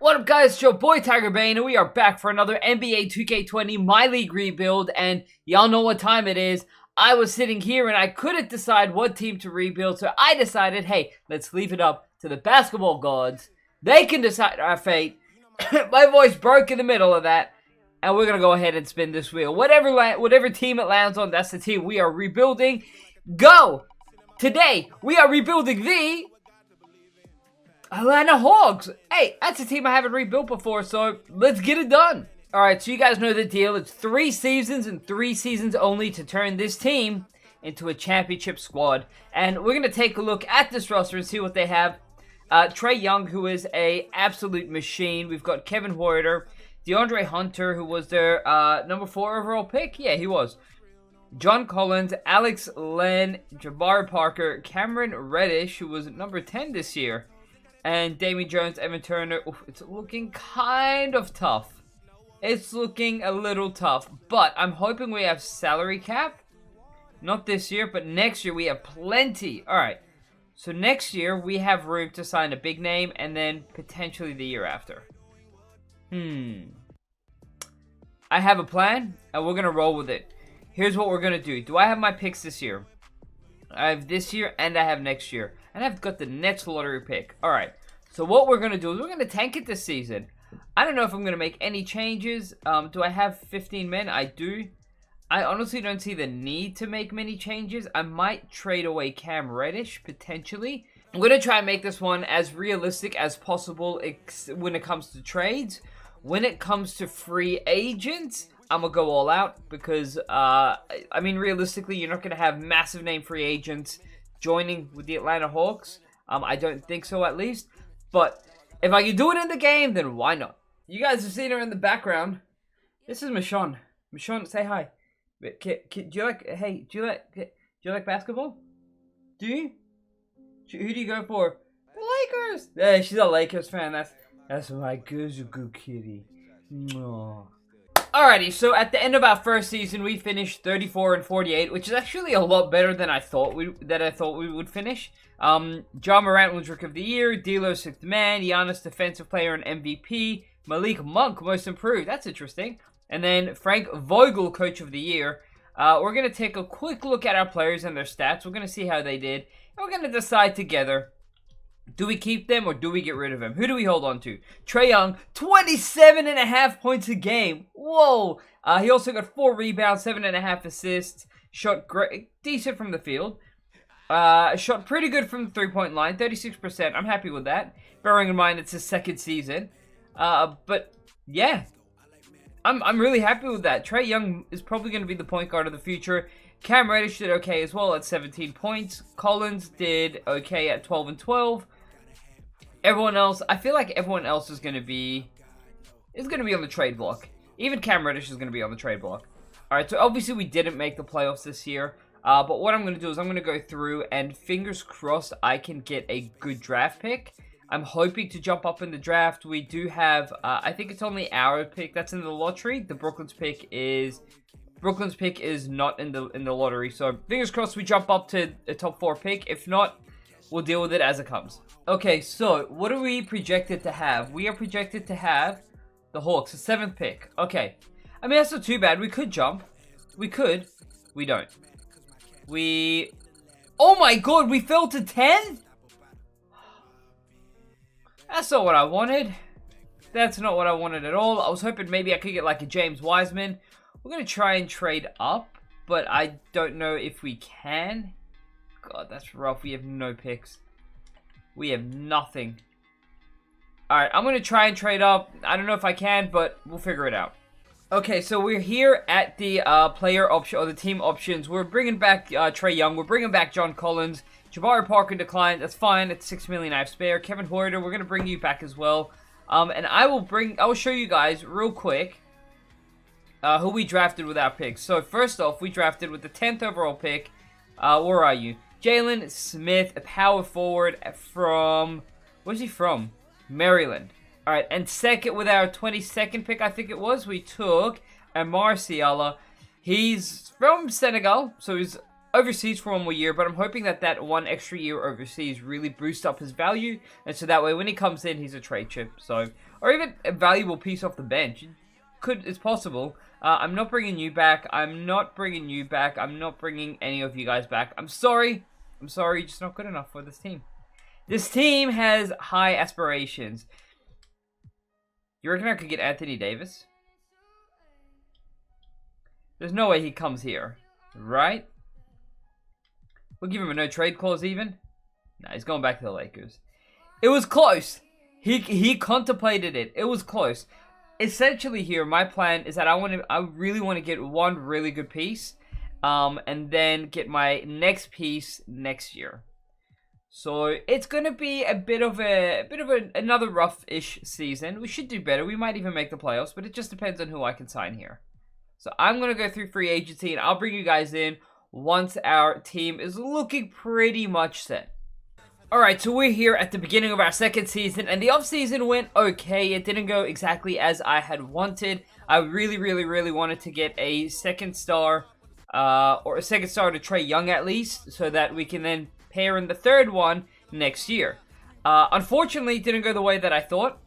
What up guys, it's your boy TigerBayne and we are back for another NBA 2K20 My League rebuild, and y'all know what time it is. I was sitting here and I couldn't decide what team to rebuild, so I decided, hey, let's leave it up to the basketball gods. They can decide our fate. My voice broke in the middle of that, and we're gonna go ahead and spin this wheel. Whatever team it lands on, that's the team we are rebuilding. Go! Today, we are rebuilding the Atlanta Hawks. Hey, that's a team I haven't rebuilt before, so let's get it done. Alright, so you guys know the deal. It's 3 seasons and 3 seasons only to turn this team into a championship squad. And we're going to take a look at this roster and see what they have. Trae Young, who is a absolute machine. We've got Kevin Huerter, DeAndre Hunter, who was their number 4 overall pick. Yeah, he was. John Collins, Alex Len, Jabari Parker, Cameron Reddish, who was number 10 this year. And Damian Jones, Evan Turner. Oof, it's looking kind of tough. It's looking a little tough. But I'm hoping we have salary cap. Not this year, but next year we have plenty. Alright. So next year we have room to sign a big name. And then potentially the year after. I have a plan. And we're going to roll with it. Here's what we're going to do. Do I have my picks this year? I have this year and I have next year. And I've got the Nets lottery pick. Alright, so what we're going to do is we're going to tank it this season. I don't know if I'm going to make any changes. Do I have 15 men? I do. I honestly don't see the need to make many changes. I might trade away Cam Reddish, potentially. I'm going to try and make this one as realistic as possible when it comes to trades. When it comes to free agents, I'm going to go all out. Because, I mean, realistically, you're not going to have massive name free agents joining with the Atlanta Hawks. I don't think so, at least. But if I can do it in the game, then why not? You guys have seen her in the background. This is Michonne. Michonne, say hi. Do you like basketball? Do you? Who do you go for? The Lakers. Yeah, she's a Lakers fan. That's my good kitty. Aww. Alrighty, so at the end of our first season, we finished 34-48, which is actually a lot better than I thought we would finish. Ja Morant was Rookie of the Year, D'Lo 6th Man, Giannis Defensive Player and MVP, Malik Monk Most Improved. That's interesting. And then Frank Vogel Coach of the Year. We're going to take a quick look at our players and their stats. We're going to see how they did. And we're going to decide together. Do we keep them or do we get rid of them? Who do we hold on to? Trae Young, 27.5 points a game. Whoa. He also got 4 rebounds, 7.5 assists. Shot great, decent from the field. Shot pretty good from the three-point line, 36%. I'm happy with that. Bearing in mind it's his second season. But yeah, I'm really happy with that. Trae Young is probably going to be the point guard of the future. Cam Reddish did okay as well at 17 points. Collins did okay at 12 and 12. Everyone else, I feel like everyone else is going to be on the trade block. Even Cam Reddish is going to be on the trade block. Alright, so obviously we didn't make the playoffs this year. But what I'm going to do is I'm going to go through and fingers crossed I can get a good draft pick. I'm hoping to jump up in the draft. We do have, I think it's only our pick that's in the lottery. The Brooklyn's pick is not in the lottery. So fingers crossed we jump up to a top 4 pick. If not, we'll deal with it as it comes. Okay, so what are we projected to have? We are projected to have the Hawks, the 7th pick. Okay. I mean, that's not too bad. We could jump. We could. We don't. Oh my god, we fell to 10? That's not what I wanted. That's not what I wanted at all. I was hoping maybe I could get like a James Wiseman. We're going to try and trade up, but I don't know if we can. God, that's rough. We have no picks. We have nothing. Alright, I'm going to try and trade up. I don't know if I can, but we'll figure it out. Okay, so we're here at the player option, or the team options. We're bringing back Trae Young. We're bringing back John Collins. Jabari Parker declined. That's fine. It's $6 million I have spare. Kevin Huerter, we're going to bring you back as well. And I will show you guys real quick who we drafted with our picks. So first off, we drafted with the 10th overall pick. Where are you? Jalen Smith, a power forward from, where's he from? Maryland. Alright, and second with our 22nd pick, I think it was, we took Amar Siala. He's from Senegal, so he's overseas for one more year, but I'm hoping that that one extra year overseas really boosts up his value, and so that way when he comes in, he's a trade chip. So, or even a valuable piece off the bench. It's possible. I'm not bringing you back. I'm not bringing you back. I'm not bringing any of you guys back. I'm sorry. I'm sorry. You're just not good enough for this team. This team has high aspirations. You reckon I could get Anthony Davis? There's no way he comes here, right? We'll give him a no trade clause even. Nah, he's going back to the Lakers. It was close. He contemplated it. It was close. Essentially here, my plan is that I really want to get one really good piece, and then get my next piece next year. So it's gonna be a bit of another rough-ish season. We should do better. We might even make the playoffs, but it just depends on who I can sign here. So I'm gonna go through free agency, and I'll bring you guys in once our team is looking pretty much set. Alright, so we're here at the beginning of our second season, and the offseason went okay. It didn't go exactly as I had wanted. I really wanted to get a second star, or a second star to Trae Young at least, so that we can then pair in the third one next year. Unfortunately, it didn't go the way that I thought,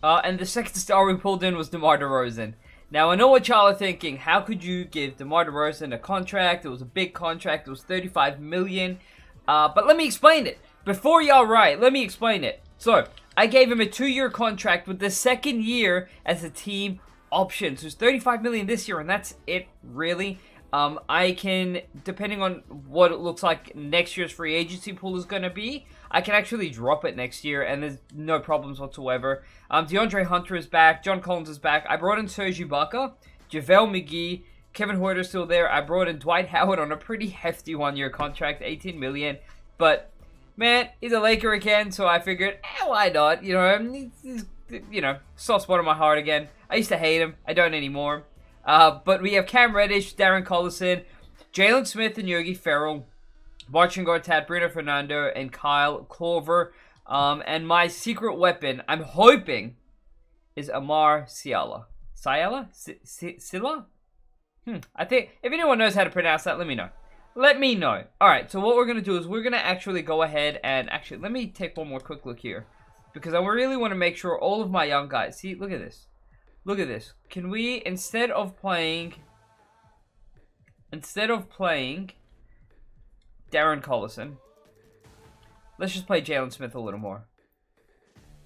and the second star we pulled in was DeMar DeRozan. Now, I know what y'all are thinking. How could you give DeMar DeRozan a contract? It was a big contract. It was $35 million. But let me explain it. Before y'all write, let me explain it. So, I gave him a 2-year contract with the second year as a team option. So, it's $35 million this year, and that's it, really. I can, depending on what it looks like next year's free agency pool is going to be, I can actually drop it next year, and there's no problems whatsoever. DeAndre Hunter is back. John Collins is back. I brought in Serge Ibaka, JaVale McGee, Kevin Huerter's still there. I brought in Dwight Howard on a pretty hefty 1-year contract, $18 million. But, man, he's a Laker again, so I figured, why not? You know, he's, soft spot in my heart again. I used to hate him. I don't anymore. But we have Cam Reddish, Darren Collison, Jalen Smith, and Yogi Ferrell, Marcin Gortat, Bruno Fernando, and Kyle Korver. And my secret weapon, I'm hoping, is Amar Siala. Sila? I think, if anyone knows how to pronounce that, let me know. Let me know. Alright, so what we're going to do is we're going to actually go ahead and, let me take one more quick look here. Because I really want to make sure all of my young guys, see, look at this. Look at this. Can we, instead of playing Darren Collison, let's just play Jalen Smith a little more.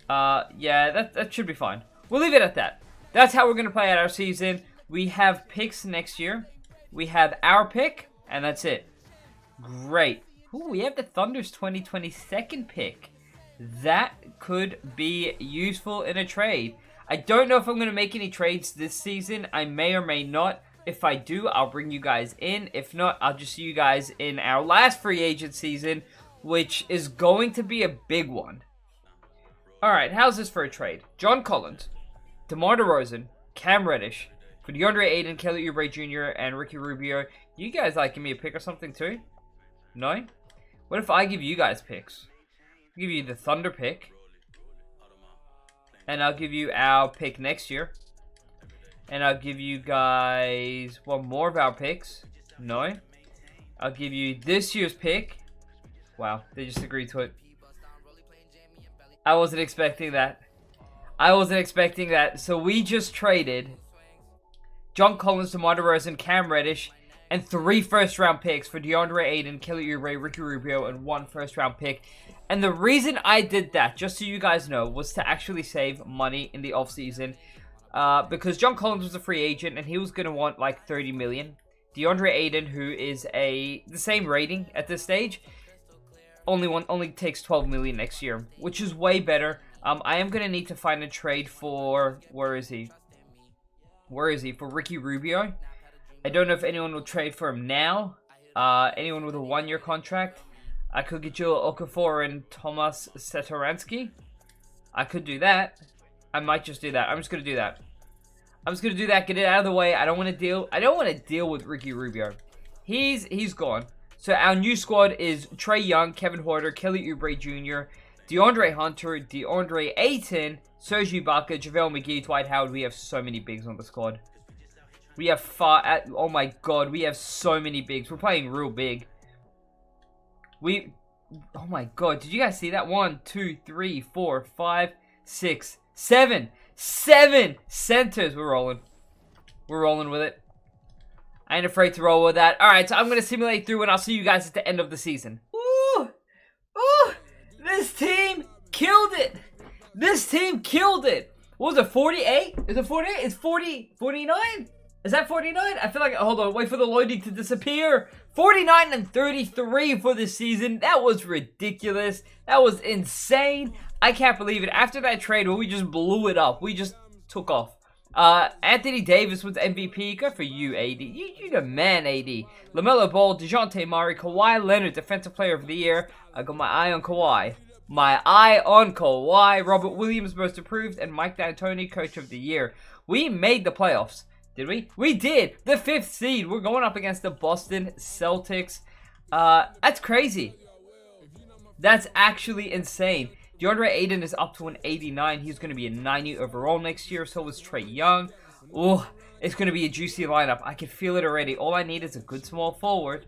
Yeah, that should be fine. We'll leave it at that. That's how we're going to play out our season. We have picks next year. We have our pick, and that's it. Great. Ooh, we have the Thunder's 2020 second pick. That could be useful in a trade. I don't know if I'm going to make any trades this season. I may or may not. If I do, I'll bring you guys in. If not, I'll just see you guys in our last free agent season, which is going to be a big one. Alright, how's this for a trade? John Collins, DeMar DeRozan, Cam Reddish, for DeAndre Ayton, Kelly Oubre Jr., and Ricky Rubio. You guys like give me a pick or something too? No? What if I give you guys picks? I'll give you the Thunder pick. And I'll give you our pick next year. And I'll give you guys one more of our picks. No? I'll give you this year's pick. Wow, they just agreed to it. I wasn't expecting that. So we just traded John Collins, DeMar DeRozan, Cam Reddish, and 3 first-round picks for DeAndre Ayton, Kelly Oubre, Ricky Rubio, and 1 first-round pick. And the reason I did that, just so you guys know, was to actually save money in the offseason. Because John Collins was a free agent, and he was going to want like $30 million. DeAndre Ayton, who is the same rating at this stage, only takes $12 million next year, which is way better. I am going to need to find a trade for, where is he? For Ricky Rubio. I don't know if anyone will trade for him now. Anyone with a 1-year contract. I could get Joel Okafor and Tomas Satoransky. I could do that. I might just do that. I'm just going to do that. Get it out of the way. I don't want to deal with Ricky Rubio. He's gone. So our new squad is Trae Young, Kevin Huerter, Kelly Oubre Jr., DeAndre Hunter, DeAndre Ayton, Serge Ibaka, JaVale McGee, Dwight Howard. We have so many bigs on the squad. We have five. Oh my god, we have so many bigs. We're playing real big. Oh my god, did you guys see that? 1, 2, 3, 4, 5, 6, 7. 7 centers. We're rolling. We're rolling with it. I ain't afraid to roll with that. Alright, so I'm going to simulate through and I'll see you guys at the end of the season. Ooh! Ooh! This team killed it! This team killed it! What was it, 48? Is it 48? It's 40, 49? Is that 49? I feel like, hold on, wait for the loading to disappear. 49 and 33 for this season. That was ridiculous. That was insane. I can't believe it. After that trade where we just blew it up, we just took off. Anthony Davis was MVP. Go for you, AD. You the man, AD. LaMelo Ball, DeJounte Murray, Kawhi Leonard, Defensive Player of the Year. I got my eye on Kawhi. My eye on Kawhi. Robert Williams, Most Improved, and Mike D'Antoni, Coach of the Year. We made the playoffs. Did we? We did! The 5th seed. We're going up against the Boston Celtics. That's crazy. That's actually insane. DeAndre Ayton is up to an 89. He's going to be a 90 overall next year. So is Trae Young. Oh, it's going to be a juicy lineup. I can feel it already. All I need is a good small forward.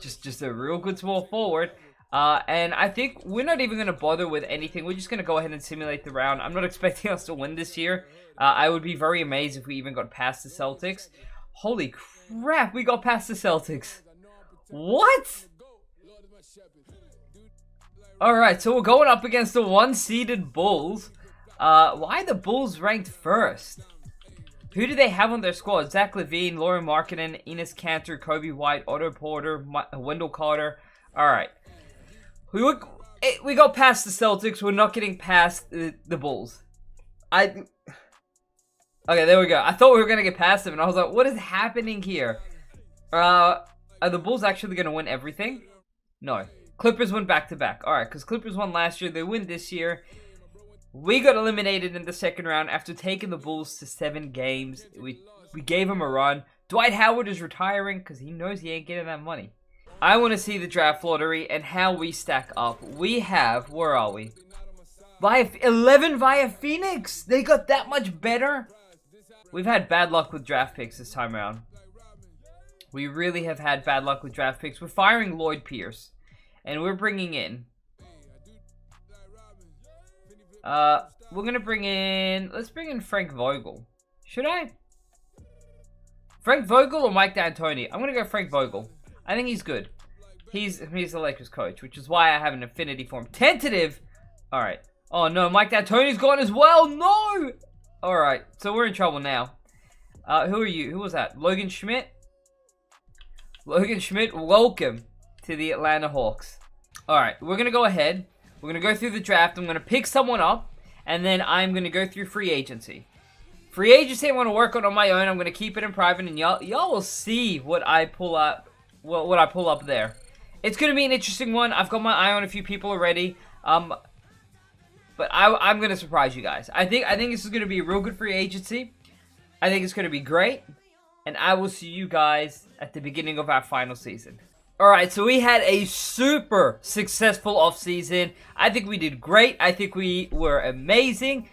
Just a real good small forward. And I think we're not even going to bother with anything. We're just going to go ahead and simulate the round. I'm not expecting us to win this year. I would be very amazed if we even got past the Celtics. Holy crap, we got past the Celtics. What? Alright, so we're going up against the 1-seeded Bulls. Why are the Bulls ranked first? Who do they have on their squad? Zach LaVine, Lauren Markkinen, Enes Kanter, Kobe White, Otto Porter, Wendell Carter. Alright. We got past the Celtics. We're not getting past the Bulls. Okay, there we go. I thought we were going to get past them, and I was like, what is happening here? Are the Bulls actually going to win everything? No. Clippers win back-to-back. Alright, because Clippers won last year. They win this year. We got eliminated in the second round after taking the Bulls to 7 games. We gave them a run. Dwight Howard is retiring because he knows he ain't getting that money. I want to see the draft lottery and how we stack up. We have, where are we? 11 via Phoenix. They got that much better. We've had bad luck with draft picks this time around. We really have had bad luck with draft picks. We're firing Lloyd Pierce. And we're bringing in... we're going to bring in... Let's bring in Frank Vogel. Should I? Frank Vogel or Mike D'Antoni? I'm going to go Frank Vogel. I think he's good. He's the Lakers coach, which is why I have an affinity for him. Tentative! Alright. Oh no, Mike D'Antoni's gone as well! No! Alright, so we're in trouble now. Who are you? Who was that? Logan Schmidt? Logan Schmidt, welcome to the Atlanta Hawks. Alright, we're going to go ahead. We're going to go through the draft. I'm going to pick someone up. And then I'm going to go through free agency. Free agency I'm going to work on my own. I'm going to keep it in private. And y'all will see what I pull up. What I pull up there. It's going to be an interesting one. I've got my eye on a few people already. But I'm going to surprise you guys. I think this is going to be a real good free agency. I think it's going to be great. And I will see you guys at the beginning of our final season. Alright, so we had a super successful offseason. I think we did great. I think we were amazing.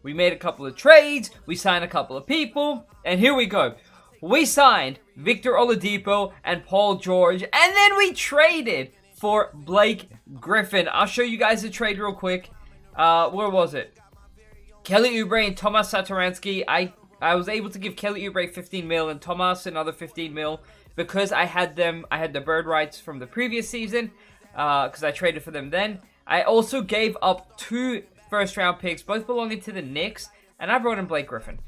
We made a couple of trades. We signed a couple of people. And here we go. We signed Victor Oladipo and Paul George. And then we traded for Blake Griffin. I'll show you guys the trade real quick. Where was it? Kelly Oubre and Tomas Satoransky. I was able to give Kelly Oubre 15 mil and Tomas another 15 mil because I had the bird rights from the previous season because I traded for them then. I also gave up 2 first-round picks, both belonging to the Knicks, and I brought in Blake Griffin.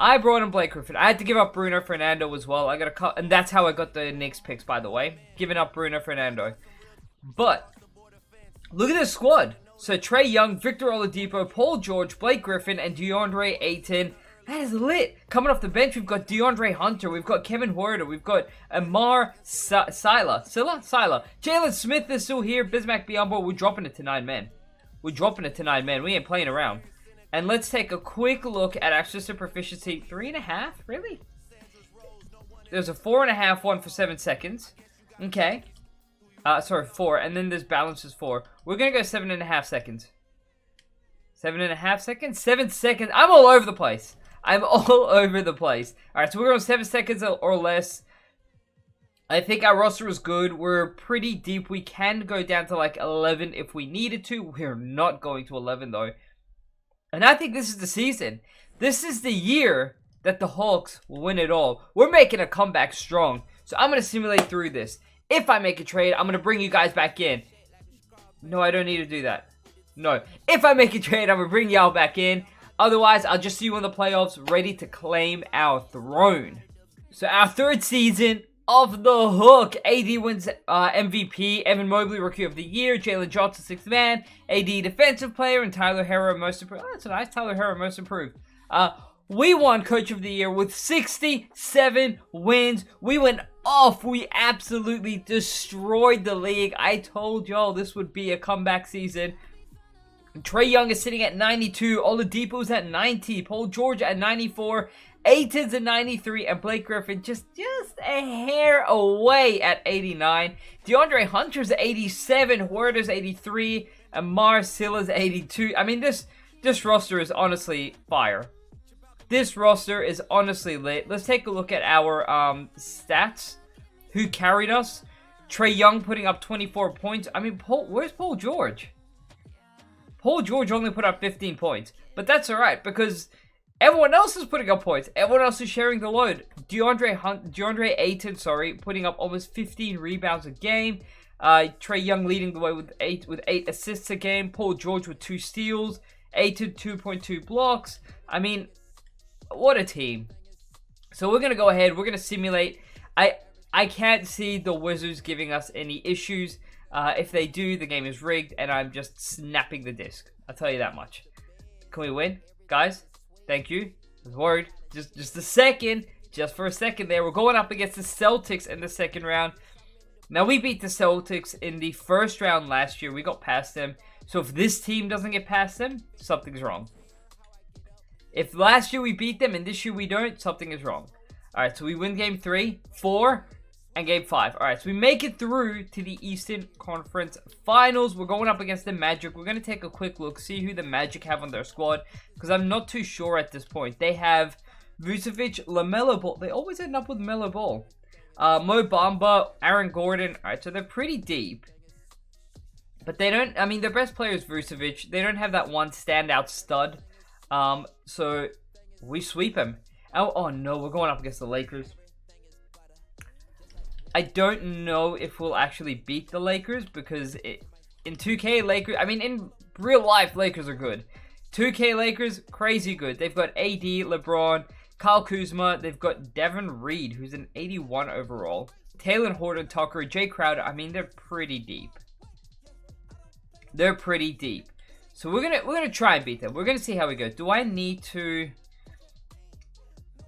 I had to give up Bruno Fernando as well. And that's how I got the Knicks picks, by the way. Giving up Bruno Fernando. But look at this squad. So Trae Young, Victor Oladipo, Paul George, Blake Griffin, and DeAndre Ayton. That is lit. Coming off the bench, we've got DeAndre Hunter. We've got Kevin Huerter. We've got Amar Sila. Jalen Smith is still here. Bismack Biyombo. We're dropping it to 9 men. We ain't playing around. And let's take a quick look at our system proficiency. 3.5? Really? There's a 4.5 one for 7 seconds. Okay. Sorry, 4. And then there's balance is 4. We're going to go 7.5 seconds. 7.5 seconds? 7 seconds. I'm all over the place. I'm all over the place. Alright, so we're going 7 seconds or less. I think our roster is good. We're pretty deep. We can go down to like 11 if we needed to. We're not going to 11 though. And I think this is the season. This is the year that the Hawks will win it all. We're making a comeback strong. So I'm going to simulate through this. If I make a trade, I'm going to bring you guys back in. No, I don't need to do that. No. If I make a trade, I'm going to bring y'all back in. Otherwise, I'll just see you in the playoffs ready to claim our throne. So our third season of the hook. AD wins MVP. Evan Mobley, Rookie of the Year. Jalen Johnson, 6th man. AD, Defensive Player. And Tyler Herro, Most Improved. Oh, that's a nice Tyler Herro, Most Improved. We won Coach of the Year with 67 wins. We went off. We absolutely destroyed the league. I told y'all this would be a comeback season. Trae Young is sitting at 92. Oladipo's at 90. Paul George at 94. Ayton's at 93. And Blake Griffin just a hair away at 89. DeAndre Hunter's at 87. Huerta's 83. And Marcilla's 82. I mean, this roster is honestly fire. This roster is honestly lit. Let's take a look at our stats. Who carried us? Trae Young putting up 24 points. I mean, where's Paul George? Paul George only put up 15 points. But that's alright because everyone else is putting up points. Everyone else is sharing the load. DeAndre Ayton, putting up almost 15 rebounds a game. Trae Young leading the way with 8 assists a game. Paul George with 2 steals. Ayton 2.2 blocks. I mean, what a team. So we're going to go ahead. We're going to simulate. I can't see the Wizards giving us any issues. If they do, the game is rigged, and I'm just snapping the disc. I'll tell you that much. Can we win? Guys, thank you. I was worried. Just a second. Just for a second there. We're going up against the Celtics in the second round. Now, we beat the Celtics in the first round last year. We got past them. So if this team doesn't get past them, something's wrong. If last year we beat them and this year we don't, something is wrong. Alright, so we win game 3, 4, and game 5. Alright, so we make it through to the Eastern Conference Finals. We're going up against the Magic. We're going to take a quick look, see who the Magic have on their squad, because I'm not too sure at this point. They have Vucevic, LaMelo Ball. They always end up with Melo Ball. Mo Bamba, Aaron Gordon. Alright, so they're pretty deep. But they don't, I mean, their best player is Vucevic. They don't have that one standout stud. So we sweep him. Oh no, we're going up against the Lakers. I don't know if we'll actually beat the Lakers because in 2K Lakers, I mean in real life Lakers are good. 2K Lakers, crazy good. They've got AD, LeBron, Kyle Kuzma. They've got Devin Reed, who's an 81 overall. Taylor Horton Tucker, Jay Crowder. I mean, they're pretty deep. They're pretty deep. So we're gonna try and beat them. We're gonna see how we go. Do I need to?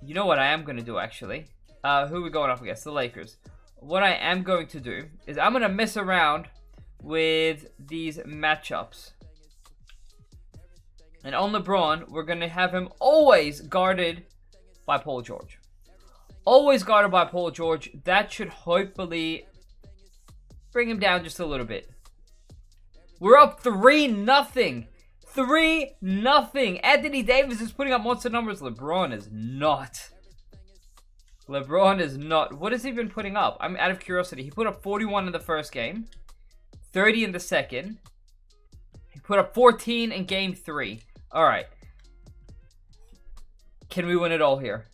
You know what I am gonna do actually? Who are we going up against? The Lakers. What I am going to do is I'm gonna mess around with these matchups. And on LeBron, we're gonna have him always guarded by Paul George. Always guarded by Paul George. That should hopefully bring him down just a little bit. We're up 3-0. 3-0. Anthony Davis is putting up monster numbers. LeBron is not. LeBron is not. What has he been putting up? I'm out of curiosity. He put up 41 in the first game. 30 in the second. He put up 14 in game 3. Alright. Can we win it all here?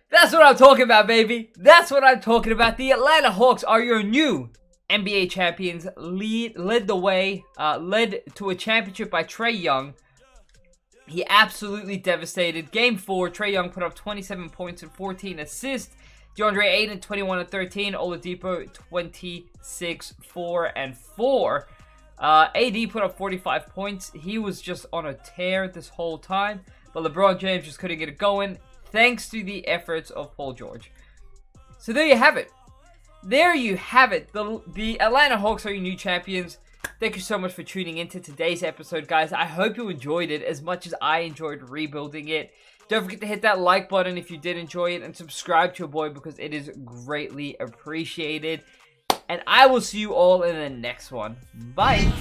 That's what I'm talking about, baby. That's what I'm talking about. The Atlanta Hawks are your new NBA champions. Led the way. Led to a championship by Trae Young. He absolutely devastated. Game 4, Trae Young put up 27 points and 14 assists. DeAndre Ayton, 21 and 13. Oladipo, 26, 4 and 4. AD put up 45 points. He was just on a tear this whole time. But LeBron James just couldn't get it going, thanks to the efforts of Paul George. So there you have it. There you have it. The Atlanta Hawks are your new champions. Thank you so much for tuning into today's episode, guys. I hope you enjoyed it as much as I enjoyed rebuilding it. Don't forget to hit that like button if you did enjoy it, and subscribe to your boy because it is greatly appreciated. And I will see you all in the next one. Bye.